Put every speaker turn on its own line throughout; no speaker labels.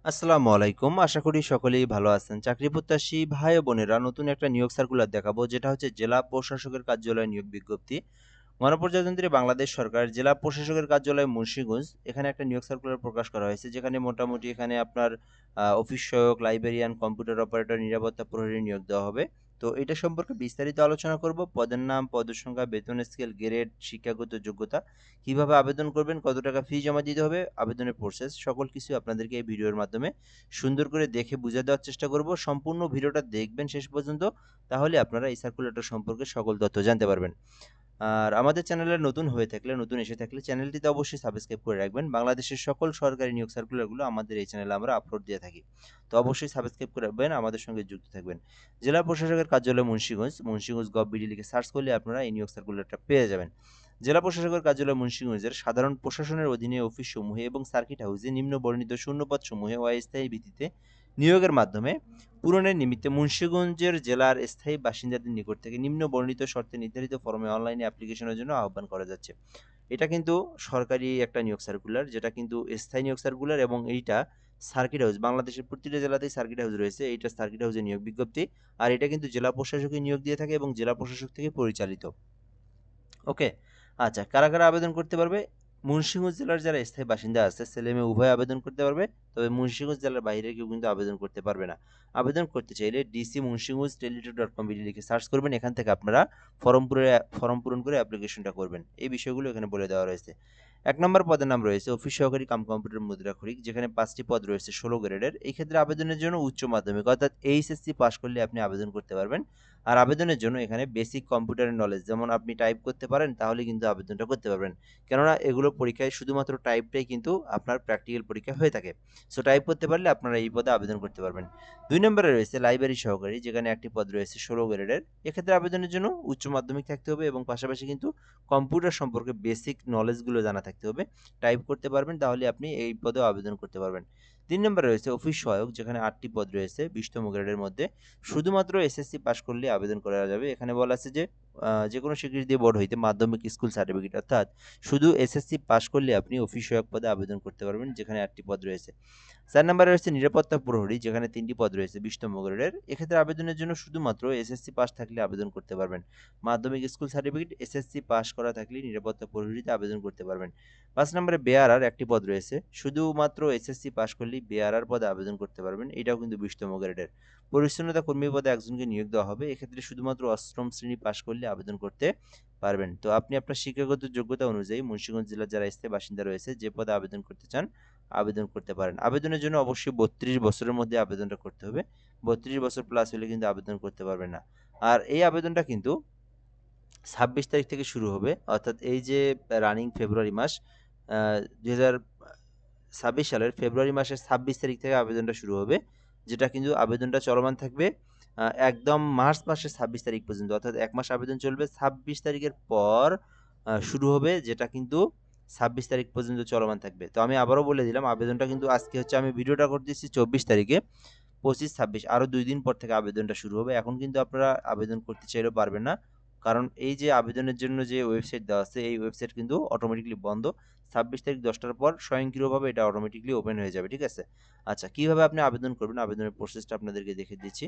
আসসালামু আলাইকুম। আশা করি সকলেই ভালো আছেন। চাকরি প্রত্যাশী ভাই ও বোনেরা নতুন একটা নিয়োগ সার্কুলার দেখাবো যেটা হচ্ছে জেলা প্রশাসকের কার্যালয় নিয়োগ বিজ্ঞপ্তি। গণপ্রজাতন্ত্রী বাংলাদেশ সরকার জেলা প্রশাসকের কার্যালয় মুন্সিগঞ্জ এখানে একটা নিয়োগ সার্কুলার প্রকাশ করা হয়েছে যেখানে মোটামুটি এখানে আপনার অফিস সহায়ক, লাইব্রেরিয়ান, কম্পিউটার অপারেটর, নিরাপত্তা প্রহরী নিয়োগ দেওয়া হবে। তো এটা সম্পর্কে বিস্তারিত আলোচনা করব। পদের নাম, পদের সংখ্যা, বেতন স্কেল, গ্রেড, শিক্ষাগত যোগ্যতা, কিভাবে আবেদন করবেন, কত টাকা ফি জমা দিতে হবে, আবেদনের প্রসেস সকল কিছু আপনাদেরকে এই ভিডিওর মাধ্যমে সুন্দর করে দেখে বুঝিয়ে দেওয়ার চেষ্টা করব। সম্পূর্ণ ভিডিওটা দেখবেন শেষ পর্যন্ত, তাহলে আপনারা এই সার্কুলারটা সম্পর্কে সকল তথ্য জানতে পারবেন। আর আমাদের চ্যানেলে নতুন হয়ে থাকলে, নতুন এসে থাকলে চ্যানেলটিতে অবশ্যই সাবস্ক্রাইব করে রাখবেন। বাংলাদেশের সকল সরকারি নিয়োগ সার্কুলারগুলো আমাদের এই চ্যানেলে আমরা আপলোড দিয়ে থাকি। তো অবশ্যই সাবস্ক্রাইব করে রাখবেন, আমাদের সঙ্গে যুক্ত থাকবেন। জেলা প্রশাসকের কার্যালয় মুন্সিগঞ্জ, মুন্সিগঞ্জ গভ.বিডি লিখে সার্চ করলে আপনারা এই নিয়োগ সার্কুলারটা পেয়ে যাবেন। জেলা প্রশাসকের কার্যালয় মুন্সিগঞ্জের সাধারণ প্রশাসনের অধীনে অফিস সমূহে এবং সার্কিট হাউসে নিম্ন বর্ণিত শূন্যপদ সমূহে অস্থায়ী ভিত্তিতে নিয়োগের মাধ্যমে পূরণের নিমিত্তে মুন্সিগঞ্জের জেলার স্থায়ী বাসিন্দাদের নিকট থেকে নিম্ন বর্ণিত শর্তে নির্ধারিত ফরমে অনলাইনে অ্যাপ্লিকেশনের জন্য আহ্বান করা যাচ্ছে। এটা কিন্তু সরকারি একটা নিয়োগ সার্কুলার, যেটা কিন্তু স্থায়ী নিয়োগ সার্কুলার, এবং এইটা সার্কিট হাউস, বাংলাদেশের প্রতিটা জেলাতেই সার্কিট হাউস রয়েছে। এইটা সার্কিট হাউসের নিয়োগ বিজ্ঞপ্তি। আর এটা কিন্তু জেলা প্রশাসকের নিয়োগ দিয়ে থাকে এবং জেলা প্রশাসক থেকে পরিচালিত। ওকে। আচ্ছা, কারা কারা আবেদন করতে পারবে? মুন্সিগঞ্জ জেলার যারা স্থায়ী বাসিন্দা আছে ছেলে মেয়ে উভয় আবেদন করতে পারবে। তবে মুন্সিগঞ্জ জেলার বাইরে কেউ কিন্তু আবেদন করতে পারবে না। আবেদন করতে চাইলে ডিসি মুন্সিগঞ্জ টেলিটক.com লিখে সার্চ করবেন। এখান থেকে আপনারা ফর্ম পূরণ করে অ্যাপ্লিকেশনটা করবেন। এই বিষয়গুলো এখানে বলে দেওয়া রয়েছে। ১ নম্বর পদের নাম রয়েছে অফিস সহকারী কাম কম্পিউটার মুদ্রাক্ষরিক, যেখানে ৫টি পদ রয়েছে ১৬ গ্রেডের। এই ক্ষেত্রে আবেদনের জন্য উচ্চ মাধ্যমিক অর্থাৎ এইচএসসি পাস করলে আপনি আবেদন করতে পারবেন। আর আবেদনের জন্য এখানে বেসিক কম্পিউটারের নলেজ, যেমন আপনি টাইপ করতে পারেন, তাহলে কিন্তু আবেদনটা করতে পারবেন। কেননা এগুলো পরীক্ষায় শুধুমাত্র টাইপটাই কিন্তু আপনার প্র্যাকটিক্যাল পরীক্ষা হয়ে থাকে। সো টাইপ করতে পারলে আপনারা এই পদে আবেদন করতে পারবেন। ২ নম্বরে রয়েছে লাইব্রেরি সহকারী, যেখানে একটি পদ রয়েছে ১৬ গ্রেডের। এক্ষেত্রে আবেদনের জন্য উচ্চ মাধ্যমিক থাকতে হবে এবং পাশাপাশি কিন্তু কম্পিউটার সম্পর্কে বেসিক নলেজগুলো জানা থাকতে হবে। টাইপ করতে পারবেন, তাহলে আপনি এই পদেও আবেদন করতে পারবেন। ৩ নম্বরে রয়েছে অফিস সহায়ক, যেখানে ৮টি পদ রয়েছে ২০তম গ্রেডের মধ্যে। শুধুমাত্র এসএসসি পাস করলে আবেদন করা যাবে। এখানে বলা আছে যে যেকোনো স্বীকৃতি বোর্ড হইতে মাধ্যমিক স্কুল সার্টিফিকেট, অর্থাৎ শুধু এসএসসি পাস করলে আপনি অফিস সহায়ক পদে আবেদন করতে পারবেন, যেখানে ৮টি পদ রয়েছে। ৪ নম্বরে রয়েছে নিরাপত্তা প্রহরী, যেখানে ৩টি পদ রয়েছে ২০তম গ্রেডের। এক্ষেত্রে আবেদনের জন্য শুধুমাত্র এসএসসি পাস থাকলে আবেদন করতে পারবেন। মাধ্যমিক স্কুল সার্টিফিকেট, এসএসসি পাস করা থাকলে নিরাপত্তা প্রহরীতে আবেদন করতে পারবেন। ৫ নম্বরে বেয়ারার একটি পদ রয়েছে। শুধুমাত্র এসএসসি পাস করলেই বেয়ারার পদে আবেদন করতে পারবেন। এটাও কিন্তু ২০তম গ্রেডের। পরিচ্ছন্নতা কর্মী পদে একজনকে নিয়োগ দেওয়া হবে। এক্ষেত্রে শুধুমাত্র অষ্টম শ্রেণী পাস করলে আবেদন করতে পারবেন। তো আপনি আপনার শিক্ষাগত যোগ্যতা অনুযায়ী মুন্সিগঞ্জ জেলার যারা স্থায়ী বাসিন্দা রয়েছে যে পদে আবেদন করতে চান আবেদন করতে পারেন। আবেদনের জন্য অবশ্যই ৩২ বছরের মধ্যে আবেদনটা করতে হবে। ৩২ বছর প্লাস হলে কিন্তু আবেদন করতে পারবেন না। আর এই আবেদনটা কিন্তু ২৬ তারিখ থেকে শুরু হবে, অর্থাৎ এই যে রানিং ফেব্রুয়ারি মাস, ২০২৬ সালের ফেব্রুয়ারি মাসের ২৬ তারিখ থেকে আবেদনটা শুরু হবে, যেটা কিন্তু আবেদনটা চলমান থাকবে একদম মার্চ মাসের ২৬ তারিখ পর্যন্ত, অর্থাৎ ১ মাস আবেদন চলবে। ২৬ তারিখের পর শুরু হবে, যেটা কিন্তু ২৬ তারিখ পর্যন্ত চলমান থাকবে। তো আমি আবারও বলে দিলাম, আবেদনটা কিন্তু আজকে হচ্ছে, আমি ভিডিওটা করতেছি ২৪ তারিখে, ২৫, ২৬ আরও ২ দিন পর থেকে আবেদনটা শুরু হবে। এখন কিন্তু আপনারা আবেদন করতে চাইলেও পারবেন না, কারণ এই যে আবেদনের জন্য যে ওয়েবসাইট দেওয়া আছে এই ওয়েবসাইট কিন্তু অটোমেটিক্যালি বন্ধ। ২৬ তারিখ ১০টার পর স্বয়ংক্রিয়ভাবে এটা অটোমেটিক্যালি ওপেন হয়ে যাবে, ঠিক আছে? আচ্ছা, কিভাবে আপনি আবেদন করবেন আবেদনের প্রসেসটা আপনাদেরকে দেখিয়ে দিচ্ছি।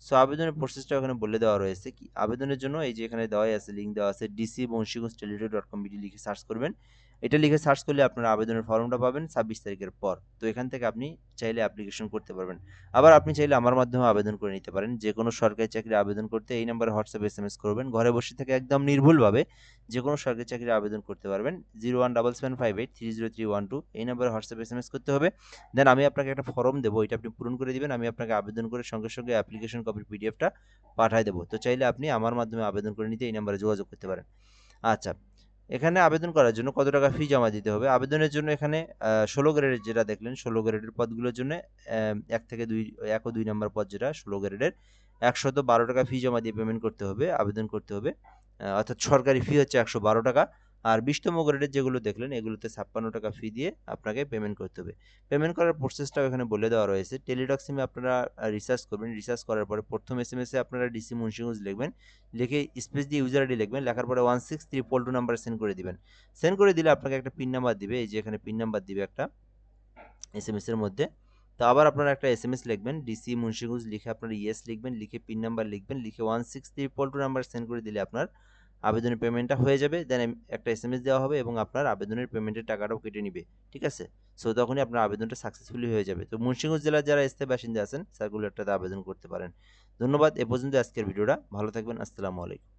সো আবেদনের প্রসেসটা ওখানে বলে দেওয়া রয়েছে। কি আবেদনের জন্য এই যে এখানে দেওয়াই আছে, লিঙ্ক দেওয়া আছে, dc.munshiganj.com লিখে সার্চ করবেন। এটা লিখে সার্চ করলে আপনারা আবেদনের ফর্মটা পাবেন ২৬ তারিখের পর। তো এখান থেকে আপনি চাইলে অ্যাপ্লিকেশন করতে পারবেন। আবার আপনি চাইলে আমার মাধ্যমে আবেদন করে নিতে পারেন। যেকোনো সরকারি চাকরির আবেদন করতে এই নম্বরে হোয়াটসঅ্যাপে এসএমএস করবেন। ঘরে বসে থেকে একদম নির্ভুলভাবে যেকোনো সরকারি চাকরির আবেদন করতে পারবেন। 017758303112 এই নম্বরে হোয়াটসঅ্যাপে এসএমএস করতে হবে। দেন আমি আপনাকে একটা ফর্ম দেবো, এটা আপনি পূরণ করে দিবেন। আমি আপনাকে আবেদন করে সঙ্গে সঙ্গে অ্যাপ্লিকেশন কপির পিডিএফটা পাঠায় দেবো। তো চাইলে আপনি আমার মাধ্যমে আবেদন করে নিতে এই নম্বরে যোগাযোগ করতে পারেন। আচ্ছা, এখানে আবেদন করার জন্য কত টাকা ফি জমা দিতে হবে? আবেদনের জন্য এখানে ১৬ গ্রেডের যেটা দেখলেন, ১৬ গ্রেডের পদগুলোর জন্য ১ থেকে ২ ১ ও ২ নম্বর পদ যেটা ১৬ গ্রেডের, ১১২ টাকা ফি জমা দিয়ে পেমেন্ট করতে হবে, আবেদন করতে হবে। অর্থাৎ সরকারি ফি হচ্ছে ১১২ টাকা। আর ২০তম গ্রেডের যেগুলো দেখলেন এগুলোতে ৫৬ টাকা ফি দিয়ে আপনাকে পেমেন্ট করতে হবে। পেমেন্ট করার প্রসেসটাও এখানে বলে দেওয়া রয়েছে। টেলিটক সিমে আপনারা রিচার্জ করবেন। রিচার্জ করার পরে ১ম এসএমএসে আপনারা ডিসি মুন্সিগঞ্জ লিখবেন। লিখে স্পেস দিয়ে ইউজার আইডি লিখবেন। লেখার পরে 16322 নাম্বারে সেন্ড করে দিবেন। সেন্ড করে দিলে আপনাকে একটা পিন নাম্বার দিবে। এই যে এখানে পিন নাম্বার দিবে একটা এসএমএস এর মধ্যে। তো আবার আপনারা একটা এসএমএস লিখবেন, ডিসি মুন্সিগঞ্জ লিখে আপনারা ইয়েস লিখবেন, লিখে পিন নাম্বার লিখবেন, লিখে 16322 নাম্বার সেন্ড করে দিলে আপনার আবেদনের পেমেন্টটা হয়ে যাবে। দেন একটা এসএমএস দেওয়া হবে এবং আপনার আবেদনের পেমেন্টের টাকাটাও কেটে নিবে। ঠিক আছে? সো তখনই আপনার আবেদনটা সাকসেসফুলি হয়ে যাবে। তো মুন্সিগঞ্জ জেলার যারা স্থায়ী বাসিন্দা আছেন সার্কুলারটাতে আবেদন করতে পারেন। ধন্যবাদ। এ পর্যন্ত আজকের ভিডিওটা। ভালো থাকবেন। আসসালামু আলাইকুম।